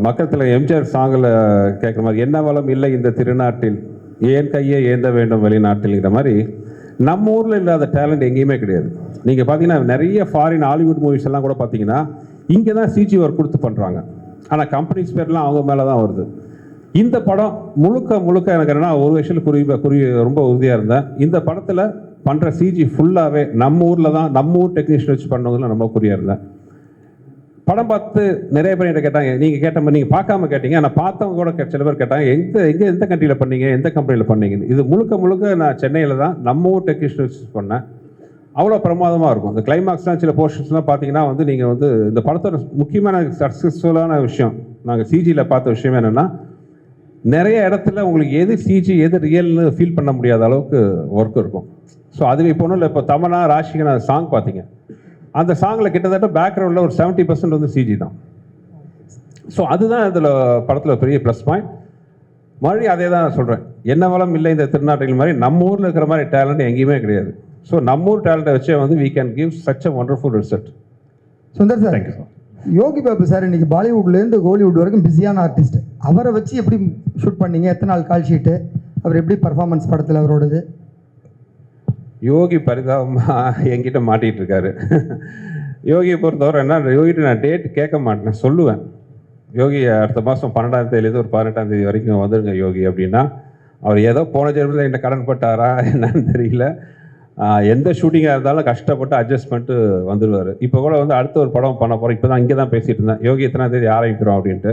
மக்கத்தில் எம்ஜிஆர் சாங்கில் கேட்குற மாதிரி என்ன வளம் இல்லை இந்த திருநாட்டில் ஏன் கையை ஏந்த வேண்டும் வெளிநாட்டில்ங்கிற மாதிரி நம்ம ஊரில் இல்லாத டேலண்ட் எங்கேயுமே கிடையாது. நீங்கள் பார்த்தீங்கன்னா நிறைய ஃபாரின் ஹாலிவுட் மூவிஸ் எல்லாம் கூட பார்த்தீங்கன்னா இங்கே தான் சிஜி ஒர்க் கொடுத்து பண்ணுறாங்க. ஆனால் கம்பெனிஸ் பேர்லாம் அவங்க மேலே தான் வருது. இந்த படம் முழுக்க எனக்கு என்னென்னா ஒரு விஷயத்தில் ரொம்ப உறுதியாக இருந்தேன். இந்த படத்தில் பண்ணுற சிஜி ஃபுல்லாகவே நம்ம ஊரில் தான், நம்ம ஊர் டெக்னீஷியன் வச்சு பண்ணதில் ரொம்ப குறியாக இருந்தேன். படம் பார்த்து நிறைய பேர் என்கிட்ட கேட்டாங்க, நீங்கள் கேட்ட மாதிரி நீங்கள் பார்க்காம கேட்டீங்க, ஆனால் பார்த்தவங்க கூட சில பேர் கேட்டாங்க எந்த கண்ட்ரியில் பண்ணீங்க, எந்த கம்பெனியில் பண்ணீங்கன்னு. இது முழுக்க நான் சென்னையில் தான் நம்ம ஊர் டெக்னீஷியன் வச்சு பண்ணேன். அவ்வளோ பிரமாதமாக இருக்கும். இந்த கிளைமாக்ஸ்லாம் சில போர்ஷன்ஸ்லாம் பார்த்தீங்கன்னா நீங்கள் இந்த படத்தோட முக்கியமான சக்ஸஸ்ஃபுல்லான விஷயம் நாங்கள் சிஜியில் பார்த்த விஷயம் என்னென்னா, நிறைய இடத்துல உங்களுக்கு எது சிஜி எது ரியல்னு ஃபீல் பண்ண முடியாத அளவுக்கு ஒர்க் இருக்கும். ஸோ அதுவே இப்போ ஒன்றும் இல்லை. இப்போ தமனா ராஷிகனா சாங் பார்த்தீங்க, அந்த சாங்கில் கிட்டத்தட்ட பேக்ரவுண்டில் ஒரு 70% சிஜி தான். ஸோ அதுதான் இதில் படத்தில் பெரிய ப்ளஸ் பாயிண்ட். மறுபடியும் அதே தான் நான் சொல்கிறேன், என்ன வளம் இல்லை இந்த திருநாட்டில் மாதிரி நம்ம ஊரில் இருக்கிற மாதிரி டேலண்ட் எங்கேயுமே கிடையாது. ஸோ நம்ம ஊர் டேலண்ட்டை வச்சே we can give such a wonderful result. Sundar sir, thank you sir. Yogi Babu sir இன்னைக்கு பாலிவுட்லேருந்து ஹாலிவுட் வரைக்கும் பிஸியான ஆர்டிஸ்ட். அவரை வச்சு எப்படி ஷூட் பண்ணீங்க? எத்தனை நாள் கால் ஷீட்டு? அவர் எப்படி பர்ஃபார்மன்ஸ் படத்தில் அவரோடது? யோகி பரிதாபமாக என்கிட்ட மாட்டிகிட்டு இருக்காரு. யோகியை பொறுத்தவரை என்ன, யோகிட்ட நான் டேட் கேட்க மாட்டேன், சொல்லுவேன். யோகி அடுத்த மாதம் 12ஆம் தேதியிலேருந்து ஒரு 18ஆம் தேதி வரைக்கும் வந்துடுங்க யோகி அப்படின்னா, அவர் ஏதோ போன ஜென்மத்தில் என்ன கடன் பட்டாரா என்னன்னு தெரியல. எந்த ஷூட்டிங்காக இருந்தாலும் கஷ்டப்பட்டு அட்ஜஸ்ட் பண்ணிட்டு வந்துடுவார். இப்போ கூட அடுத்த ஒரு படம் பண்ண போகிறோம். இப்போ தான் இங்கே தான் பேசிகிட்டு இருந்தேன், யோகி எத்தனாம் தேதி ஆரம்பிக்கிறோம் அப்படின்ட்டு.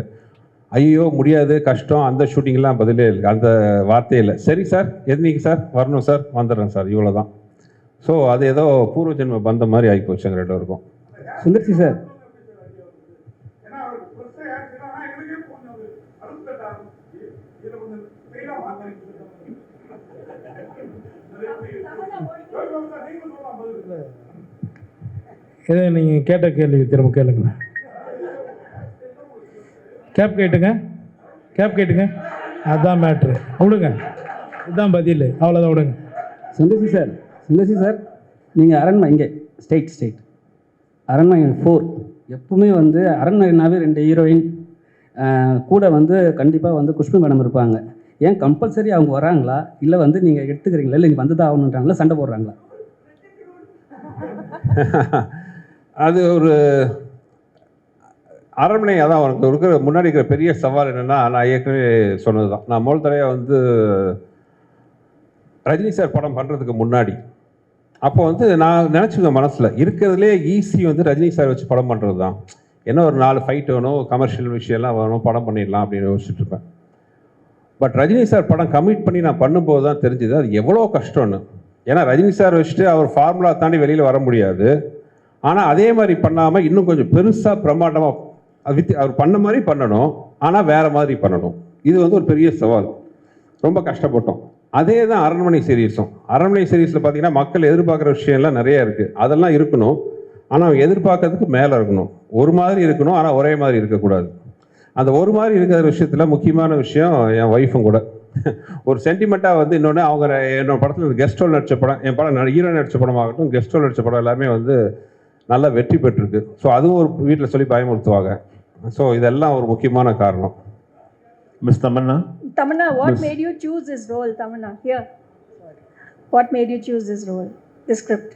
ஐயோ முடியாது, கஷ்டம், அந்த ஷூட்டிங்லாம் பதிலே இல்லை, அந்த வார்த்தையே இல்லை. சரி சார், எதுனிக்கு சார் வரணும் சார், வந்துடுறேன் சார், இவ்வளோ தான். ஸோ அது ஏதோ பூர்வ ஜென்ம பந்த மாதிரி ஆகி போச்சுங்க ரெண்டு பேருக்கும். சுந்தர்சி சார், இதை நீங்கள் கேட்ட கேள்வி திரும்ப கேளுங்க. கேப் கேட்டுங்க, அதுதான் மேட்ரு. விடுங்க, இதுதான் பதில், அவ்வளோதான், விடுங்க. சுந்தர்சி சார், நீங்கள் அரண்மனை இங்கே ஸ்டேட் அரண்மனை 4 எப்பவுமே அரண்மனைனாவே 2 ஹீரோயின் கூட கண்டிப்பாக குஷ்பு மேடம் இருப்பாங்க. ஏன் கம்பல்சரி அவங்க வராங்களா, இல்லை நீங்கள் எடுத்துக்கிறீங்களா, இல்லை இங்கே வந்து தான் ஆகணுன்றாங்களா, சண்டை போடுறாங்களா? அது ஒரு அரண்மனை. அதான் அவனுக்கு இருக்கிற முன்னாடி இருக்கிற பெரிய சவால் என்னென்னா, நான் ஏற்கனவே சொன்னது தான். நான் முதல் தடவை ரஜினி சார் படம் பண்ணுறதுக்கு முன்னாடி அப்போ நான் நினச்சிருக்கேன் மனசில் இருக்கிறதுலே ஈஸி ரஜினி சார் வச்சு படம் பண்ணுறது தான். ஏன்னா ஒரு 4 ஃபைட் வேணும், கமர்ஷியல் விஷயம்லாம் வேணும், படம் பண்ணிடலாம் அப்படின்னு யோசிச்சுட்டு இருப்பேன். பட் ரஜினி சார் படம் கமிட் பண்ணி நான் பண்ணும்போது தான் தெரிஞ்சுது அது எவ்வளோ கஷ்டம்னு. ஏன்னா ரஜினி சார் வச்சுட்டு அவர் ஃபார்முலா தாண்டி வெளியில் வர முடியாது. ஆனால் அதே மாதிரி பண்ணாமல் இன்னும் கொஞ்சம் பெருசாக பிரம்மாண்டமாக அவர் பண்ண மாதிரி பண்ணணும், ஆனால் வேறு மாதிரி பண்ணணும். இது ஒரு பெரிய சவால், ரொம்ப கஷ்டப்பட்டோம். அதே தான் அரண்மனை சீரீஸும். அரண்மனை சீரீஸில் பார்த்தீங்கன்னா மக்கள் எதிர்பார்க்குற விஷயம்லாம் நிறைய இருக்குது, அதெல்லாம் இருக்கணும். ஆனால் அவங்க எதிர்பார்க்கறதுக்கு மேலே இருக்கணும், ஒரு மாதிரி இருக்கணும், ஆனால் ஒரே மாதிரி இருக்கக்கூடாது. அந்த ஒரு மாதிரி இருக்கிற விஷயத்தில் முக்கியமான விஷயம் என் ஒய்ஃபும் கூட ஒரு சென்டிமெண்ட்டாக இன்னொன்று அவங்க என்னோட படத்தில் கெஸ்ட் ரோல் நடித்த படம், என் படம் ஹீரோ நடித்த படமாகட்டும், கெஸ்ட் ரோல் நடித்த படம் எல்லாமே நல்லா வெற்றி பெற்றிருக்கு. ஸோ அதுவும் ஒரு வீட்டில் சொல்லி பயமுறுத்துவாங்க. ஸோ இதெல்லாம் ஒரு முக்கியமான காரணம். Miss Tamanna, what made you choose this role, Tamanna? Here. What made you choose this role, this script?